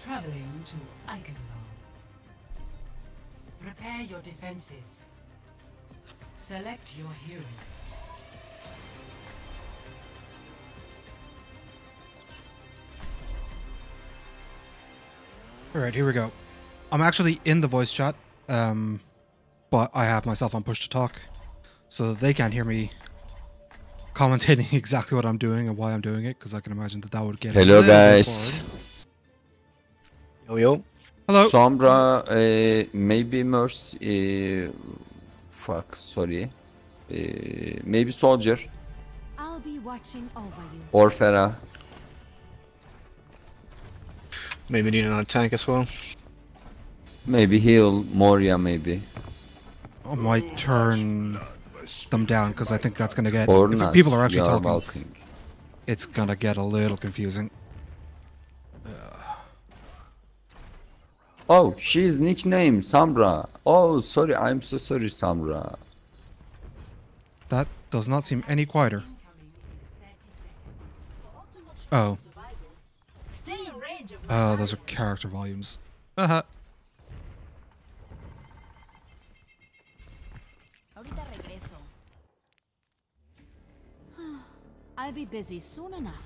Traveling to Eichenwald. Prepare your defenses. Select your hero. Alright, here we go. I'm actually in the voice chat, but I have myself on push to talk, so that they can't hear me commentating exactly what I'm doing and why I'm doing it, because I can imagine that that would get Hello a little bit guys. boring. Yo. Hello. Sombra, maybe Mercy, fuck, sorry. Maybe Soldier I'll be watching over you. or Pharah. Maybe need another tank as well. Maybe heal Moria, maybe. I might turn them down, because I think that's going to get... Or if not. people are actually You talking, welcome. it's going to get a little confusing. Oh, she's nicknamed Sombra. Oh, sorry, I'm so sorry, Sombra. That does not seem any quieter. Oh. Oh, those are character volumes. Haha. I'll be busy soon enough.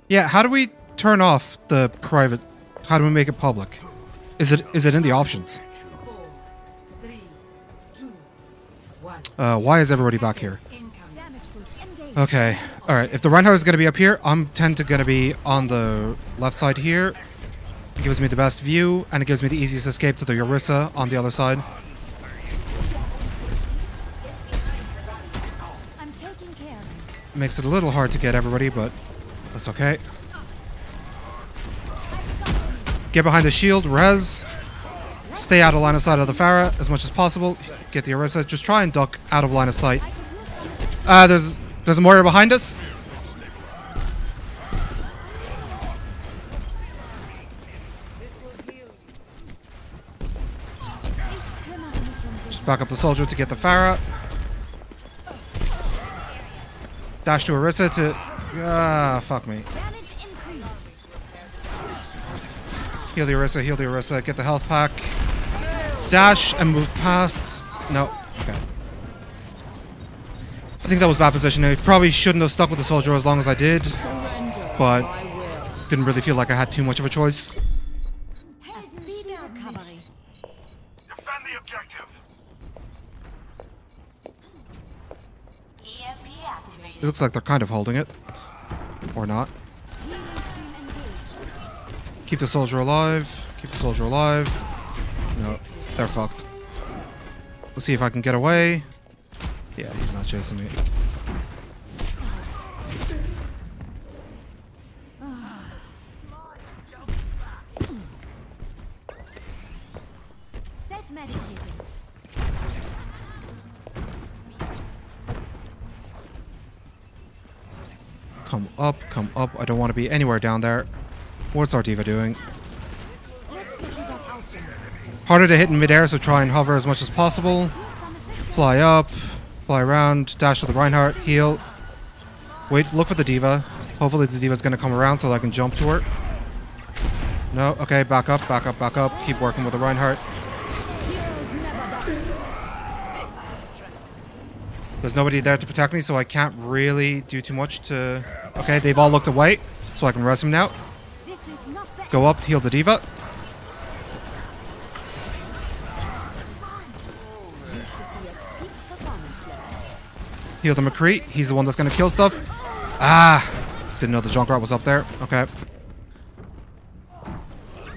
Yeah, how do we turn off the private? How do we make it public? Is it in the options? 4, 3, 2, 1. Why is everybody back here? Okay, alright, if the Reinhardt is going to be up here, I'm going to be on the left side here. It gives me the best view, and it gives me the easiest escape to the Orisa on the other side. I'm taking care. Makes it a little hard to get everybody, but that's okay. Get behind the shield, res. Stay out of line of sight of the Pharah as much as possible. Get the Orisa. Just try and duck out of line of sight. There's a Moira behind us. Just back up the soldier to get the Pharah. Dash to Orisa to... Ah, fuck me. Heal the Orisa, get the health pack. Dash and move past. No, okay. I think that was bad positioning. I probably shouldn't have stuck with the soldier as long as I did, but didn't really feel like I had too much of a choice. A speedy recovery. Defend the objective. It looks like they're kind of holding it. Or not. Keep the soldier alive. Keep the soldier alive. No, they're fucked. Let's see if I can get away. Yeah, he's not chasing me. Self-medicating. Come up, come up. I don't want to be anywhere down there. What's our diva doing? Harder to hit in midair, so try and hover as much as possible. Fly up, fly around, dash to the Reinhardt, heal. Wait, look for the diva. Hopefully the diva's going to come around so I can jump to her. No, okay, back up, back up, back up. Keep working with the Reinhardt. There's nobody there to protect me, so I can't really do too much to... Okay, they've all looked away, so I can res him now. Go up, heal the diva. Heal the McCree. He's the one that's going to kill stuff. Ah! Didn't know the Junkrat was up there. Okay.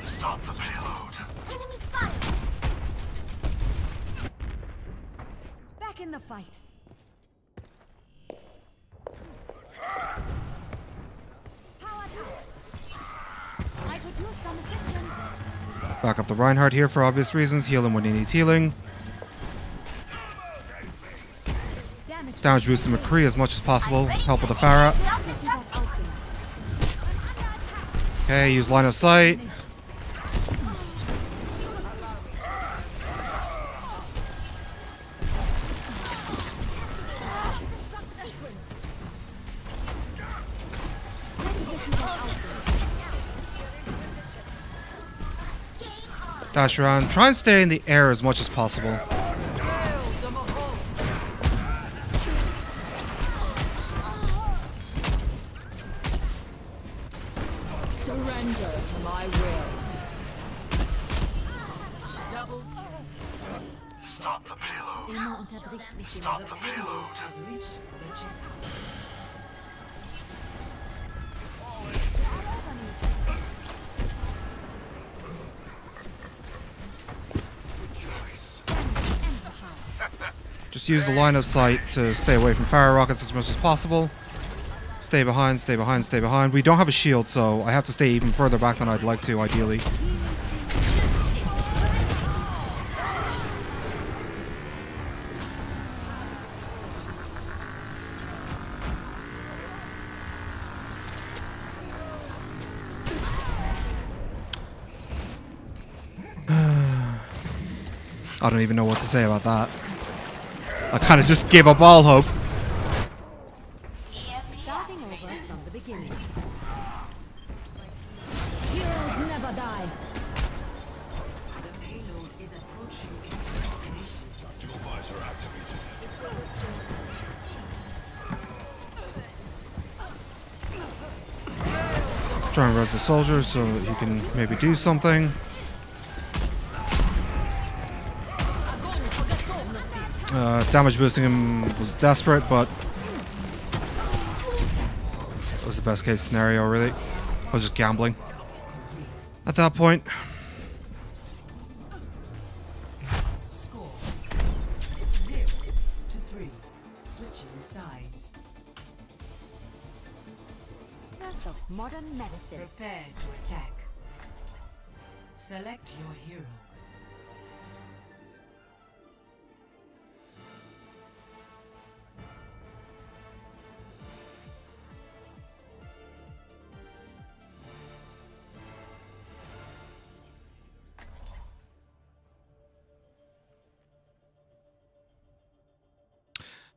Stop the payload. Back in the fight. Power up. I could use some assistance. Back up the Reinhardt here for obvious reasons. Heal him when he needs healing. Damage boost to McCree as much as possible. Help with the Pharah. Okay, use line of sight. Dash around. Try and stay in the air as much as possible. Surrender to my will. Stop the payload. Immer unterbricht mich Stop jemand. the payload. Has reached the checkpoint. Just use the line of sight to stay away from fire rockets as much as possible. Stay behind, stay behind, stay behind. We don't have a shield, so I have to stay even further back than I'd like to, ideally. I don't even know what to say about that. I kind of just gave up all hope. Starting over from the beginning. Heroes never die. The payload is approaching its destination. Tactical visor activated. Try and res the soldier so that he can maybe do something. Damage boosting him was desperate, but it was the best case scenario, really. I was just gambling at that point. Score 0-3. Switching sides. That's of modern medicine. Prepare to attack. Select your hero.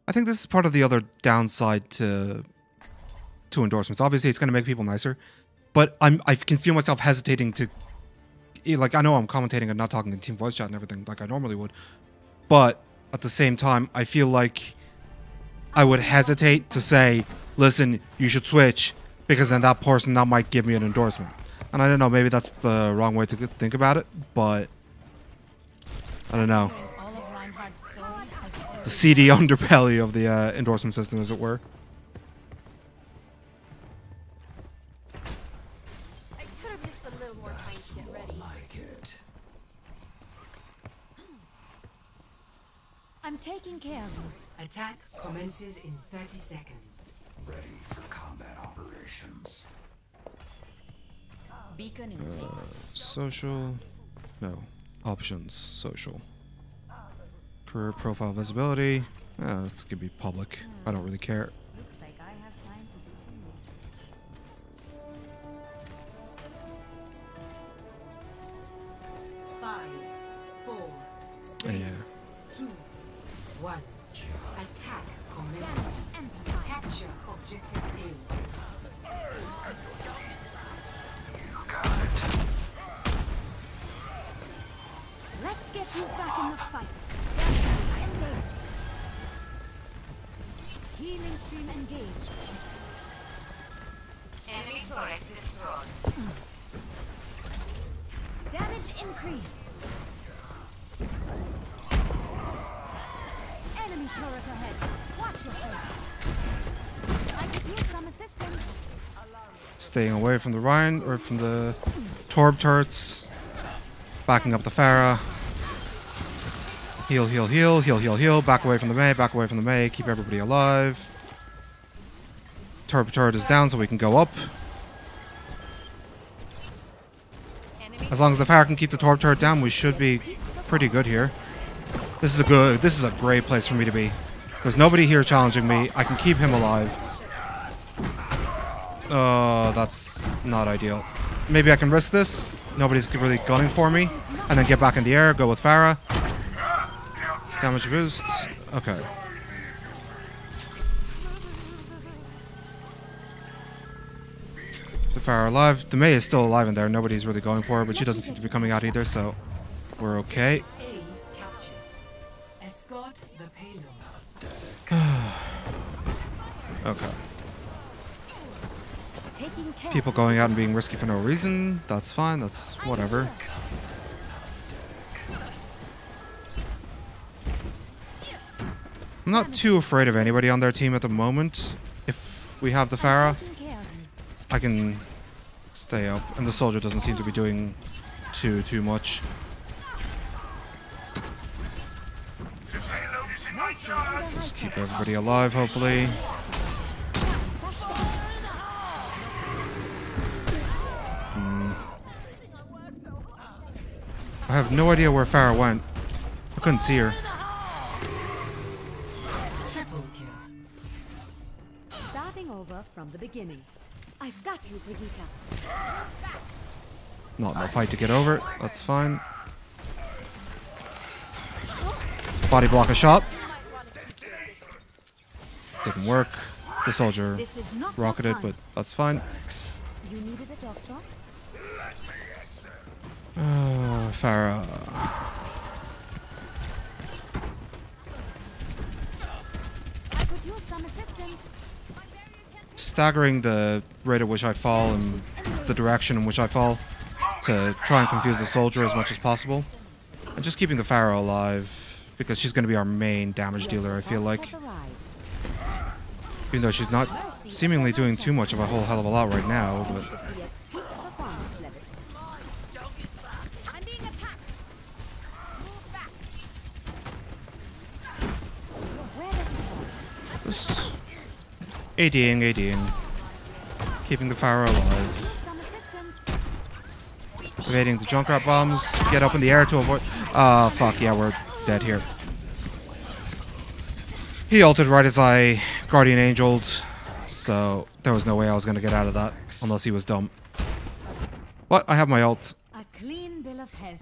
I think this is part of the other downside to endorsements. Obviously, it's going to make people nicer, but I can feel myself hesitating to, like, I know I'm commentating and not talking in team voice chat and everything like I normally would, but at the same time, I feel like I would hesitate to say, listen, you should switch, because then that person that might give me an endorsement. And I don't know, maybe that's the wrong way to think about it, but I don't know. All of Reinhardt's stories have The seedy underbelly of the endorsement system, as it were. I could have used a little more time to get ready. Like it. I'm taking care of you. Attack commences in 30 seconds. Ready for combat operations. Beacon in place. Social. No. Options. Social. Career profile visibility. This could be public. I don't really care. Looks like I have time to do some research. 5, 4, Yeah. 2, 1. Attack commenced. Capture objective A. Let's get you back in the fight. Engaged. Healing stream engaged. Enemy turret destroyed. Damage increased. Enemy turret ahead. Watch yourself. I could use some assistance. Staying away from the Ryan, or from the Torb turrets. Backing up the Pharah. Heal, heal, heal, heal, heal, heal. Back away from the Mei, back away from the Mei. Keep everybody alive. Torb turret is down, so we can go up. As long as the Pharah can keep the Torb turret down, we should be pretty good here. This is a great place for me to be. There's nobody here challenging me. I can keep him alive. That's not ideal. Maybe I can risk this. Nobody's really gunning for me. And then get back in the air, go with Pharah. Damage boosts. Okay. The Pharah alive. The Mei is still alive in there. Nobody's really going for her, but she doesn't seem to be coming out either, so We're okay. A captured. Escort the payload. Okay. Taking care. People going out and being risky for no reason. That's fine. That's whatever. I'm not too afraid of anybody on their team at the moment. If we have the Pharah, Taking care of you. I can stay up. And the soldier doesn't seem to be doing too much. Just keep everybody alive, hopefully. I have no idea where Pharah went. I couldn't see her. Triple kill. Starting over from the beginning. I've got you, Brigitte. Not enough height to get over it. That's fine. Body block a shot. Didn't work. The soldier This is not rocketed, your but time. that's fine. You needed a doctor? Pharah. I could use some assistance. Staggering the rate at which I fall and the direction in which I fall to try and confuse the soldier as much as possible. And just keeping the Pharah alive because she's going to be our main damage dealer, I feel like. Has arrived. Even though she's not seemingly doing too much of a whole hell of a lot right now, but Be at peak performance levels. I'm being attacked. Move back. Where does it go? just ADing. Keeping the Pharah alive. Some assistance. Evading the Junkrat bombs. Get up in the air to avoid... fuck, yeah, we're dead here. He ulted right as I Guardian Angeled, so there was no way I was going to get out of that, unless he was dumb. But I have my ult. A clean bill of health.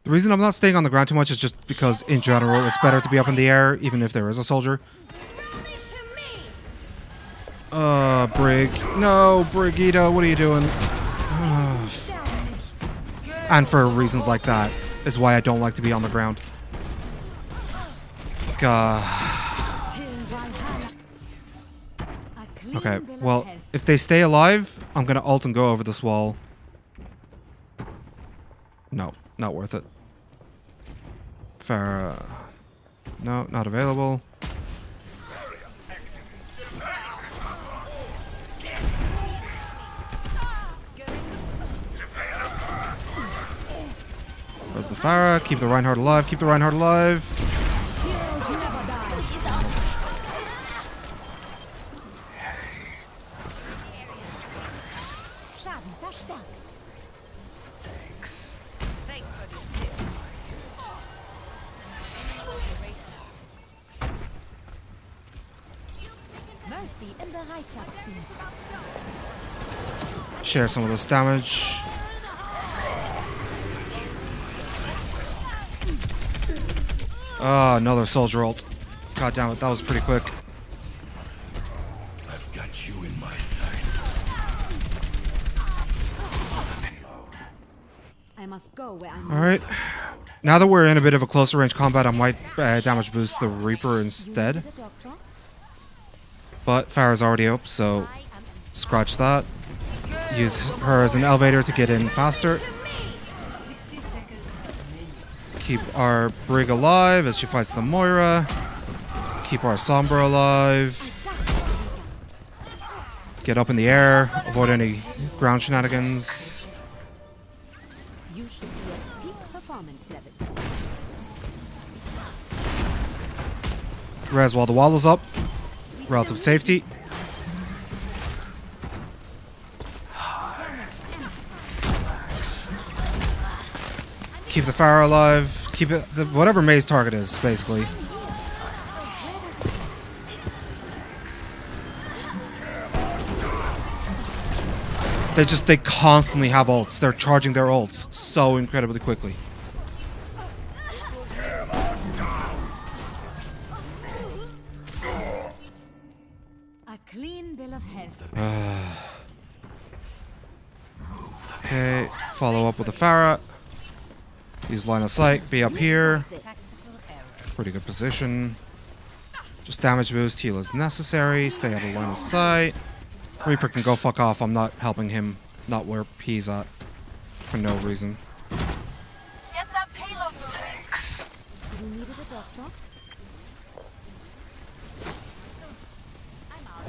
The reason I'm not staying on the ground too much is just because, in general, it's better to be up in the air, even if there is a soldier. Brig. No, Brigitte, what are you doing? And for reasons like that is why I don't like to be on the ground. God. Okay, well, if they stay alive, I'm gonna ult and go over this wall. No, not worth it. Pharah. No, not available. There's the Pharah. Keep the Reinhardt alive. Keep the Reinhardt alive. Schaden verstärkt. Thanks for this tip. Mercy im Bereitschaftsdienst. Share some of this damage. Another soldier ult. God damn it, that was pretty quick. I've got you in my sights. I must go where I'm Alright. Now that we're in a bit of a closer range combat, I might damage boost the Reaper instead. needed a doctor. But Pharah's already up, so scratch that. Use her as an elevator to get in faster. 60 seconds remaining. Keep our Brig alive as she fights the Moira. Keep our Sombra alive. Get up in the air. Avoid any ground shenanigans. You should be at peak performance levels. Res while the wall is up. Relative safety. Keep the Pharah alive. Keep it... whatever May's target is, basically. They constantly have ults. They're charging their ults so incredibly quickly. A clean clean bill of health. Okay, follow up with a Farah. Use line of sight, be up here. Pretty good position. Just damage boost, heal is necessary. Stay out of line of sight. Reaper can go fuck off. I'm not helping him. Not where he's at. For no reason. Get that payload moving. You needed a doctor? I'm out.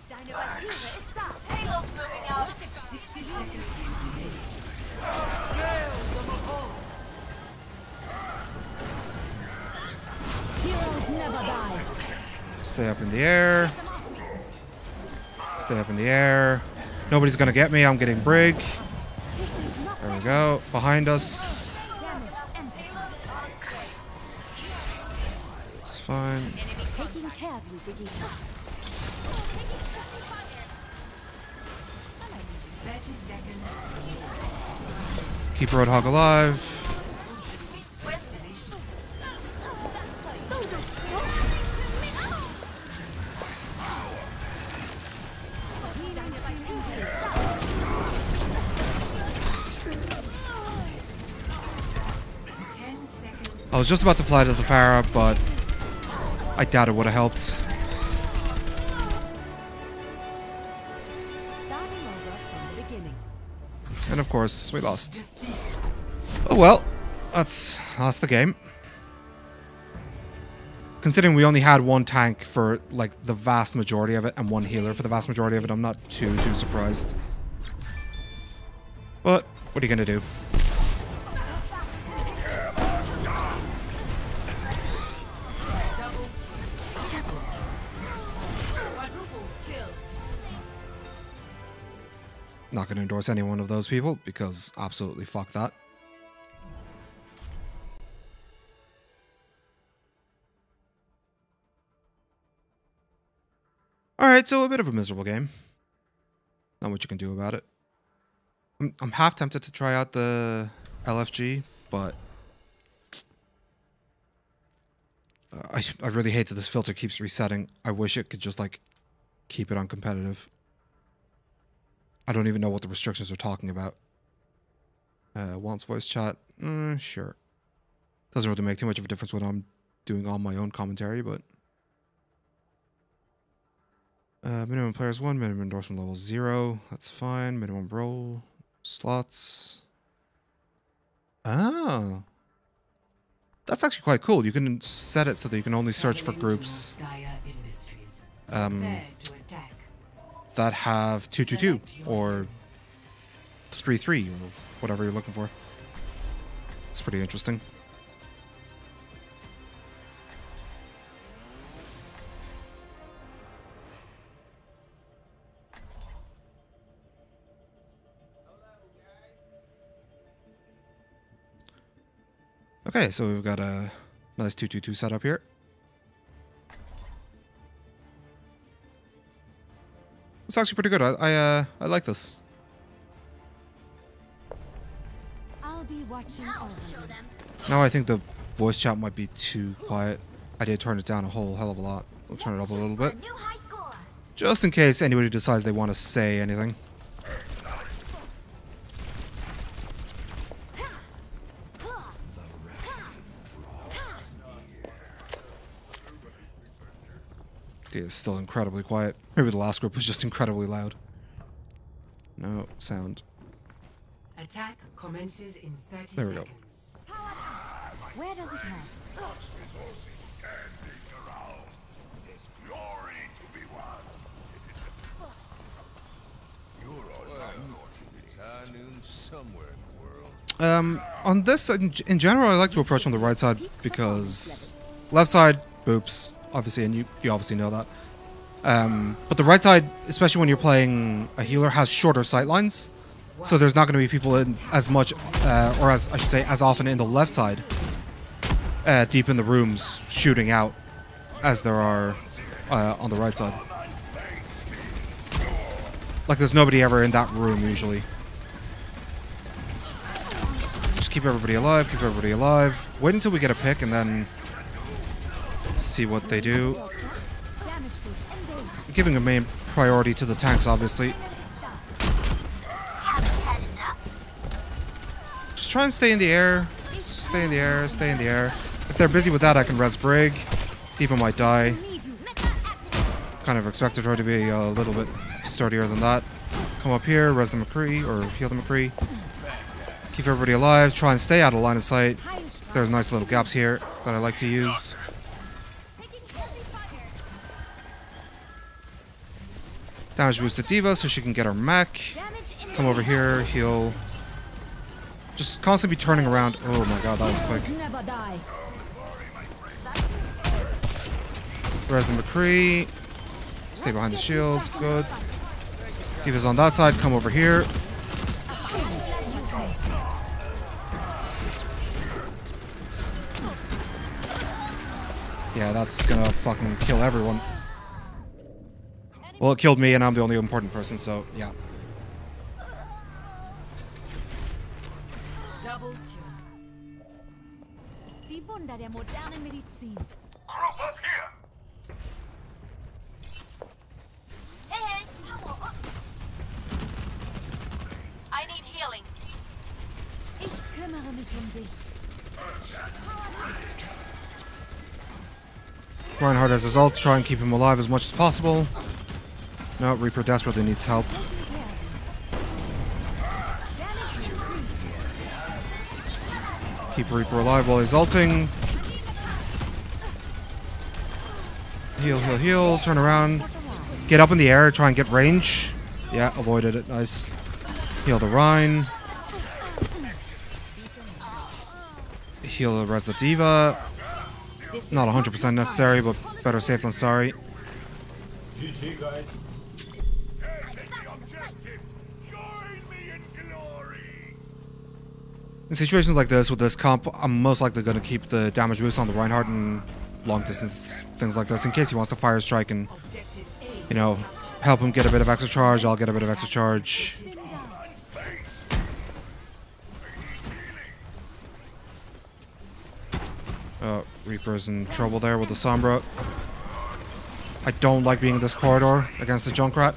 Dynamite user is stopped. Payload moving out. 60 seconds. Heroes never die. Stay up in the air. Stay up in the air. Nobody's gonna get me. I'm getting Brig. There we go. Behind us. It's fine. Taking care of you, Biggie. 30 seconds. Keep Roadhog alive. I was just about to fly to the Farah, but I doubt it would have helped. Starting over from the beginning. And of course, we lost. Oh well, that's the game. Considering we only had one tank for like the vast majority of it and one healer for the vast majority of it, I'm not too surprised. But what are you gonna do? Not going to endorse any one of those people because absolutely fuck that. Alright, so a bit of a miserable game. Not much you can do about it. I'm half tempted to try out the LFG, but I really hate that this filter keeps resetting. I wish it could just like keep it on competitive. I don't even know what the restrictions are talking about. Wants voice chat. Sure. Doesn't really make too much of a difference when I'm doing all my own commentary, but... minimum players 1, minimum endorsement level 0. That's fine. Minimum role slots. Oh. That's actually quite cool. You can set it so that you can only search for groups that have 222 or 33 or whatever you're looking for. It's pretty interesting. Okay, so we've got a nice 222 setup here. It's actually pretty good. I like this. I'll be watching over them. Now I think the voice chat might be too quiet. I did turn it down a whole hell of a lot. We'll turn it up a little bit. Just in case anybody decides they want to say anything. It is still incredibly quiet. Maybe the last group was just incredibly loud. No sound. Attack commences in 30 There we go. seconds. Where does it hurt? On this, in general, I like to approach on the right side because left side, boops, obviously, and you obviously know that. But the right side, especially when you're playing a healer, has shorter sight lines. So there's not going to be people in as much, or as I should say, as often in the left side, deep in the rooms, shooting out, as there are on the right side. Like there's nobody ever in that room usually. Just keep everybody alive, keep everybody alive. Wait until we get a pick and then see what they do. Giving a main priority to the tanks, obviously. Just try and stay in the air. Stay in the air, stay in the air. If they're busy with that, I can res Brig. Diva might die. Kind of expected her to be a little bit sturdier than that. Come up here, res the McCree, or heal the McCree. Keep everybody alive, try and stay out of line of sight. There's nice little gaps here that I like to use. Damage boost to Diva so she can get her mech. Come over here, heal. Just constantly be turning around. Oh my god, that was quick. Res the McCree. Stay behind the shield. Good. Diva's on that side. Come over here. Yeah, that's gonna fucking kill everyone. Well, it killed me and I'm the only important person, so yeah. Double kill. Die Wunder der modernen Medizin. Group up here. Hey, hey. I need healing. Ich kümmere mich dich. Reinhardt has his ult, try and keep him alive as much as possible. No, Reaper desperately needs help. Keep Reaper alive while he's ulting. Heal, heal, heal, turn around. Get up in the air, try and get range. Yeah, avoided it, nice. Heal the Rhine. Heal the res the Diva. Not 100% necessary, but better safe than sorry. GG, guys. Take the objective. Join me in glory. In situations like this, with this comp, I'm most likely going to keep the damage boost on the Reinhardt and long distance things like this, in case he wants to fire strike and, you know, help him get a bit of extra charge. I'll get a bit of extra charge. Reaper's in trouble there with the Sombra. I don't like being in this corridor against the Junkrat.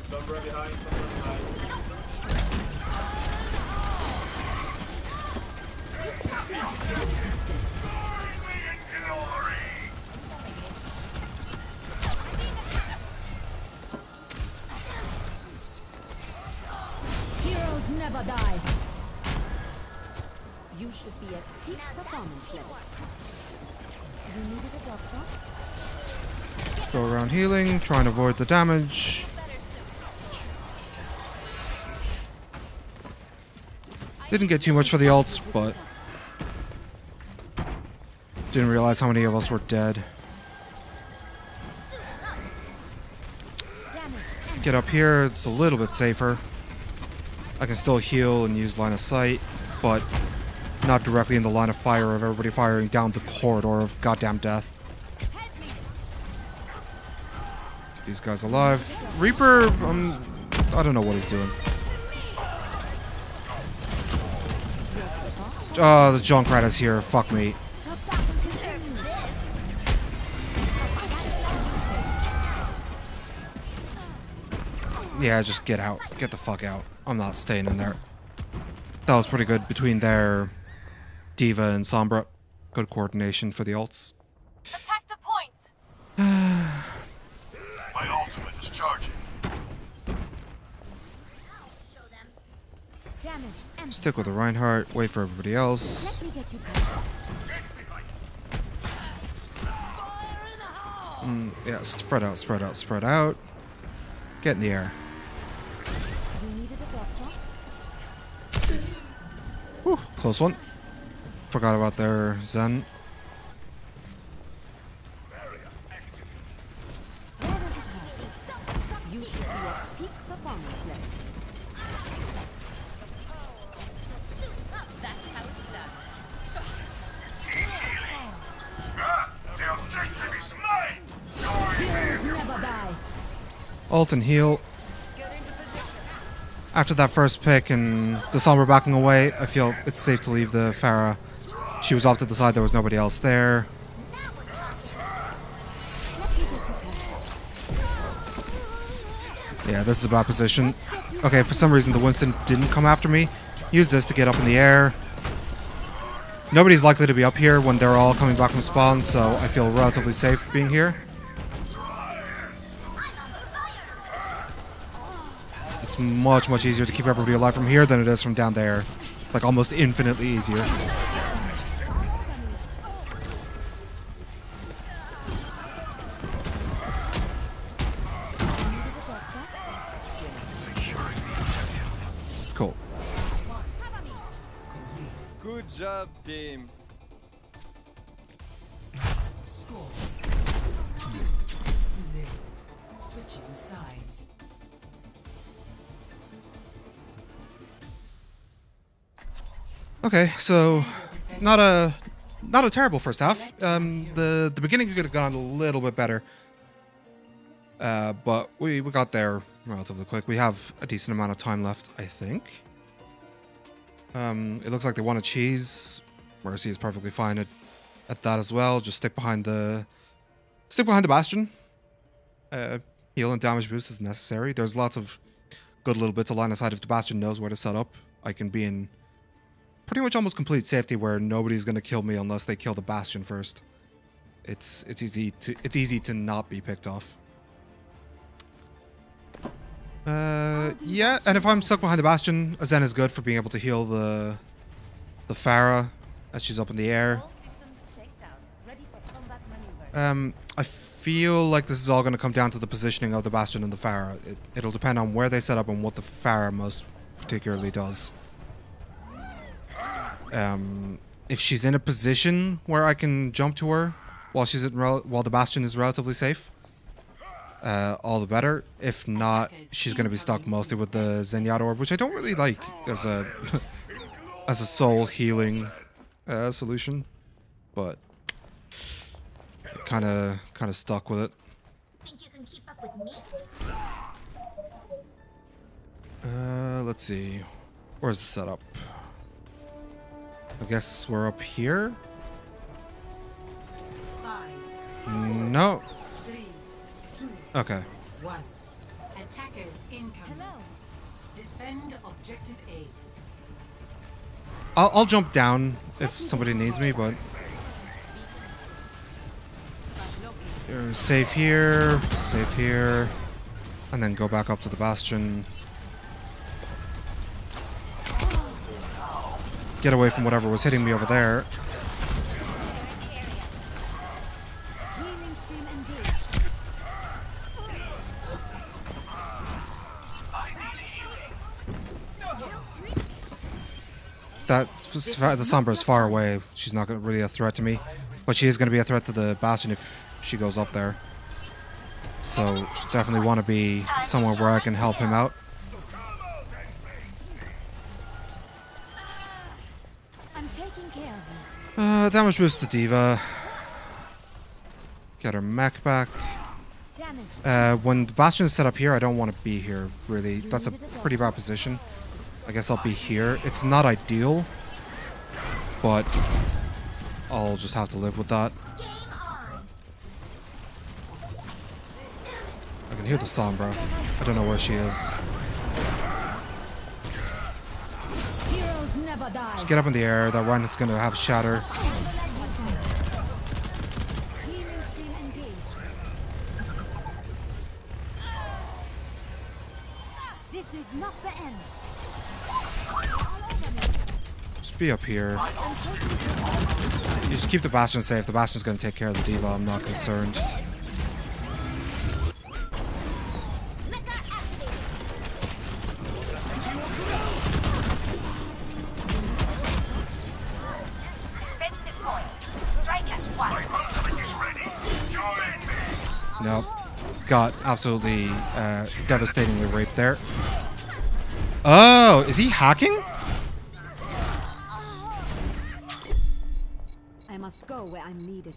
Heroes never die. You should be at peak performance level. You needed a doctor? Go around healing, try and avoid the damage. Didn't get too much for the ults, but didn't realize how many of us were dead. Get up here, it's a little bit safer. I can still heal and use line of sight, but not directly in the line of fire of everybody firing down the corridor of goddamn death. Get these guys alive. Reaper, I don't know what he's doing. The Junkrat is here. Fuck me. Yeah, just get out. Get the fuck out. I'm not staying in there. That was pretty good between their Diva and Sombra. Good coordination for the ults. Attack the point. My ultimate is charging. Damage and Stick with the Reinhardt. Wait for everybody else. let me get you covered. Yeah, spread out, spread out, spread out. Get in the air. You needed a doctor? Whew, close one. Forgot about their Zen. Where does it hurt? You should be at peak performance level. The objective is mine. Join me. Heroes never die. Ult and heal. After that first pick and the Sombra backing away, I feel it's safe to leave the Pharah. She was off to the side, there was nobody else there. Yeah, this is a bad position. Okay, for some reason the Winston didn't come after me. Use this to get up in the air. Nobody's likely to be up here when they're all coming back from spawn, so I feel relatively safe being here. It's much, much easier to keep everybody alive from here than it is from down there. Like, almost infinitely easier. Cool. Good job, team. Score. 0. Switching sides. Okay, so not a terrible first half. The beginning could have gone a little bit better, but we got there relatively quick. We have a decent amount of time left, I think. It looks like they want a cheese. Mercy is perfectly fine at that as well. Just stick behind the bastion. Heal and damage boost is necessary. There's lots of good little bits of line of sight if the bastion knows where to set up. I can be in pretty much almost complete safety where nobody's going to kill me unless they kill the bastion first. It's easy to not be picked off. Yeah, and if I'm stuck behind the bastion, Azen is good for being able to heal the Pharah as she's up in the air. I feel like this is all going to come down to the positioning of the bastion and the Pharah. It'll depend on where they set up and what the Pharah most particularly does. If she's in a position where I can jump to her while while the bastion is relatively safe, all the better. If not, she's going to be stuck mostly with the Zenyatta orb, which I don't really like as a as a soul healing solution, but kind of stuck with it. Think you can keep up with me? Let's see, where's the setup? I guess we're up here. 5, No. 3, 2, Okay. 1. Attackers incoming. Defend objective A. I'll jump down if somebody needs me, but you're safe here, and then go back up to the bastion. Get away from whatever was hitting me over there. Healing stream engaged. The Sombra is far away. She's not really a threat to me, but she is going to be a threat to the bastion if she goes up there. So definitely want to be somewhere where I can help him out. I'm taking care of you. Damage boost to D.Va. Get her mech back. Damage. When the bastion is set up here, I don't want to be here, really. That's a pretty bad position. I guess I'll be here. It's not ideal, but I'll just have to live with that. I can hear the Sombra. I don't know where she is. Heroes never die. Just get up in the air. That Reinhardt's going to have shatter. Healing stream engaged. This is not the end. Just be up here. You just keep the bastion safe. The bastion's going to take care of the D.Va. I'm not concerned. Nope. Got absolutely devastatingly raped there. Oh, is he hacking? I must go where I'm needed.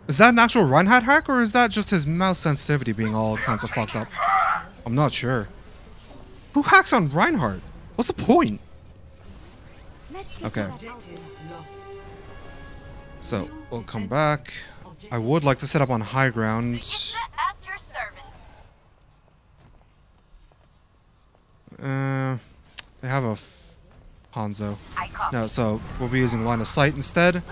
Is that an actual Reinhardt hack, or is that just his mouse sensitivity being all kinds of fucked up? I'm not sure. Who hacks on Reinhardt? What's the point? Let's get Okay. Objective lost. So, we'll come back. I would like to set up on high ground. At your service. They have a Hanzo. No, so we'll be using line of sight instead.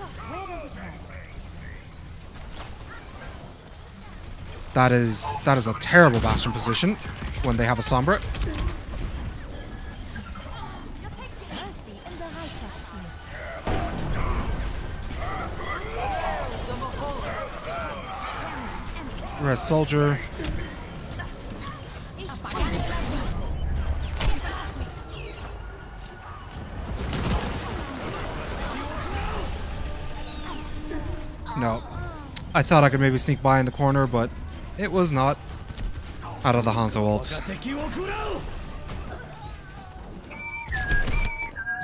That is a terrible Bastion position when they have a Sombra. Red Soldier. No. I thought I could maybe sneak by in the corner, but it was not. Out of the Hanzo ult.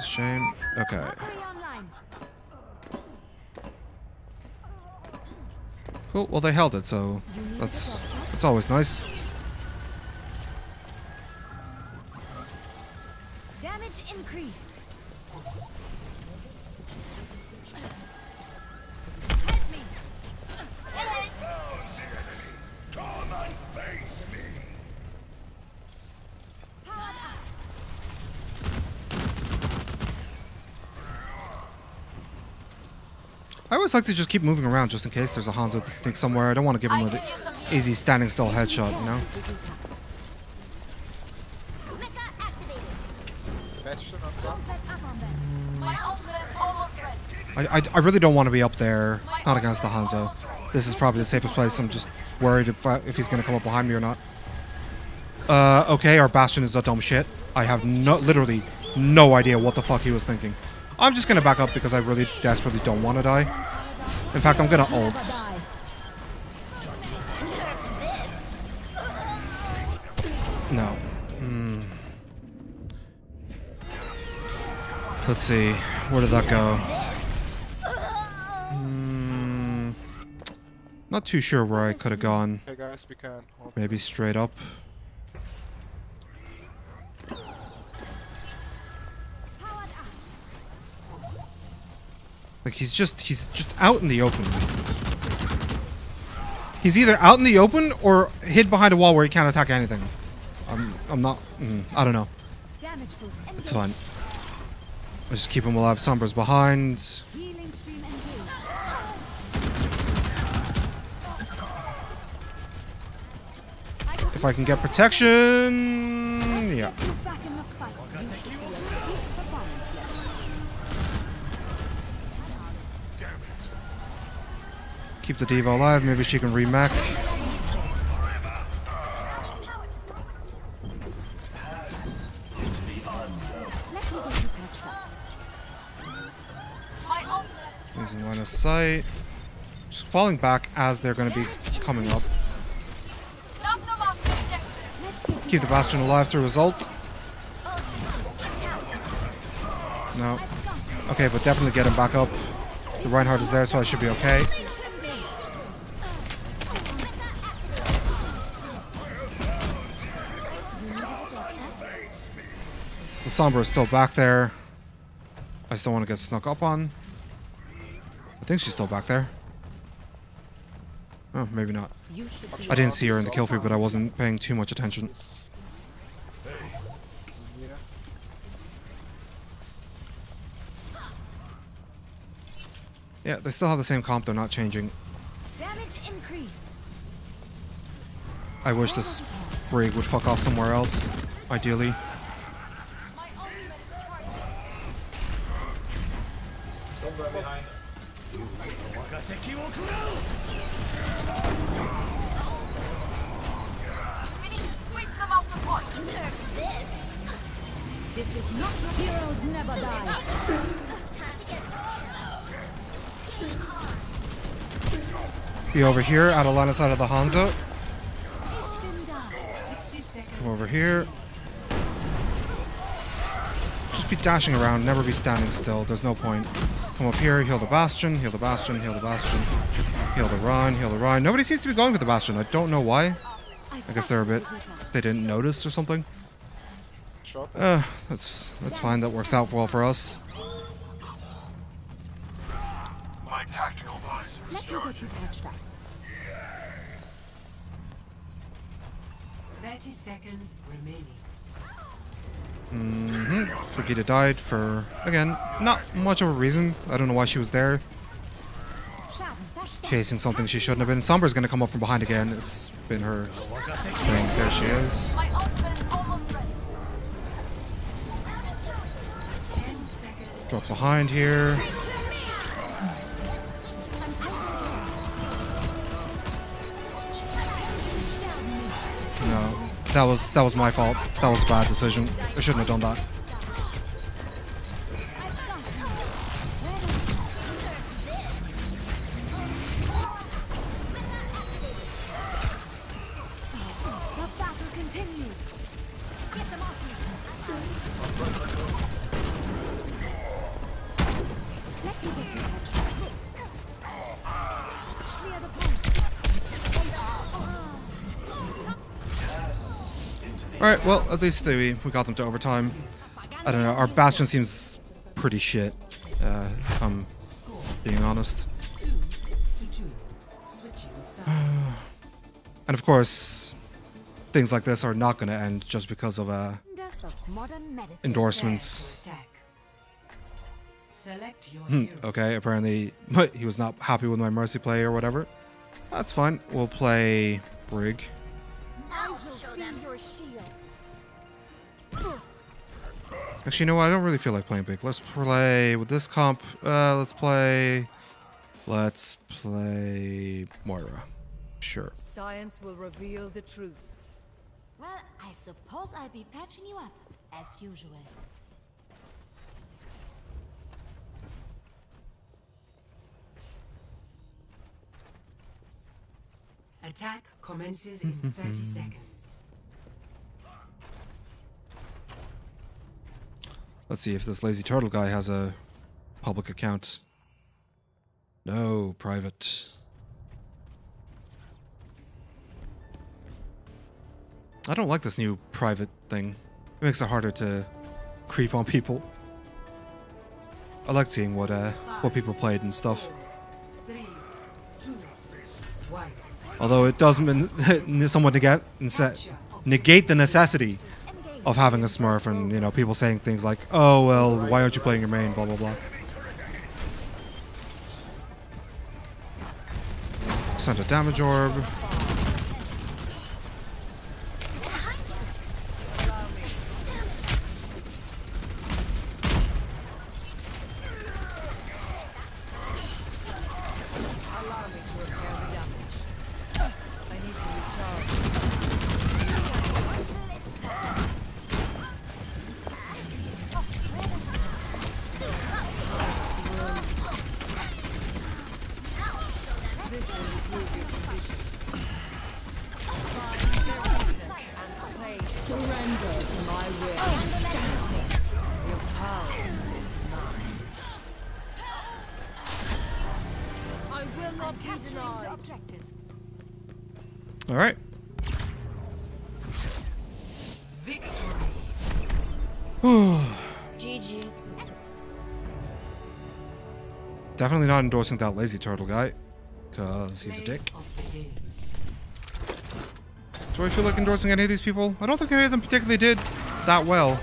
Shame. Okay. Cool. Well, they held it, so that's always nice. Damage increased. Help me. Come and face me. I always like to just keep moving around just in case there's a Hanzo that sneaks somewhere. I don't want to give him an easy standing still headshot, you know? I really don't want to be up there, not against the Hanzo. This is probably the safest place. I'm just worried if he's going to come up behind me or not. Okay, our Bastion is a dumb shit. I have literally no idea what the fuck he was thinking. I'm just going to back up because I really desperately don't want to die. In fact, I'm going to ult. No. Let's see. Where did that go? Not too sure where I could have gone. Hey guys, we can hold. Maybe straight up. Like he's just out in the open. He's either out in the open or hid behind a wall where he can't attack anything. I'm not. I don't know. It's fine. I'll just keep him alive. Sombra's behind. If I can get protection, yeah. Keep the diva alive. Maybe she can remech. Using line of sight. Just falling back as they're going to be coming up. Keep the Bastion alive through his ult. No. Okay, but definitely get him back up. The Reinhardt is there, so I should be okay. The Sombra is still back there. I still want to get snuck up on. I think she's still back there. Oh, maybe not. I didn't see her in the kill feed, but I wasn't paying too much attention. Yeah, they still have the same comp, they're not changing. Damage increase. I wish this Brig would fuck off somewhere else, ideally. This is not heroes never die. Be over here, out of line of sight of the Hanzo. Come over here. Just be dashing around, never be standing still. There's no point. Come up here, heal the Bastion, heal the Bastion, heal the Bastion. Heal the Rhine, heal the Rhine. Nobody seems to be going for the Bastion. I don't know why. I guess they're a bit... They didn't notice or something. That's fine. That works out well for us. My tactical visor is Let me get you patched up. 30 seconds remaining. Brigida died for, again, not much of a reason. I don't know why she was there. Chasing something she shouldn't have been. Sombra's gonna come up from behind again. It's been her thing. There she is. My ultimate is almost ready. Drop behind here. No, that was my fault. That was a bad decision. I shouldn't have done that. The battle continues. Get them off me. Let me get you clear the point. Alright, well, at least we got them to overtime. I don't know, our Bastion seems pretty shit, if I'm being honest. 2 to 2. Switching sides. And of course, things like this are not going to end just because of Wonders of modern medicine. endorsements. Attack. Select your hero. Okay, apparently he was not happy with my Mercy play or whatever. That's fine. We'll play Brig. I will be your shield. Actually, you know what? I don't really feel like playing Big. Let's play with this comp. Let's play Moira. Sure. Science will reveal the truth. Well, I suppose I'll be patching you up, as usual. Attack commences in 30 seconds. Let's see if this lazy turtle guy has a public account. No, private. I don't like this new private thing. It makes it harder to creep on people. I like seeing what people played and stuff. 3, 2, 1. Although it does somewhat negate the necessity of having a Smurf, and you know, people saying things like, "Oh well, why aren't you playing your main?" Blah blah blah. Sent a damage orb. Allow me to repair the damage. I need to recharge. This will improve your condition. Surrender to my will. Your power is mine. I will not be Capturing the denied. objective. All right. Victory. GG. Definitely not endorsing that lazy turtle guy, cause he's a Play dick. of the game. Do I feel like endorsing any of these people? I don't think any of them particularly did that well.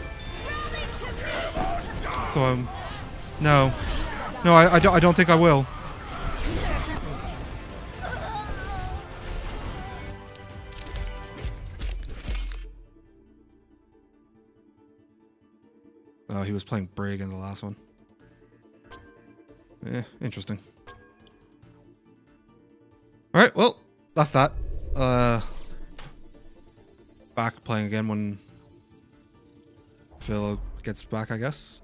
So no, I don't think I will. Oh, he was playing Brig in the last one. Interesting. Alright, well, that's that. Back playing again when Phil gets back, I guess.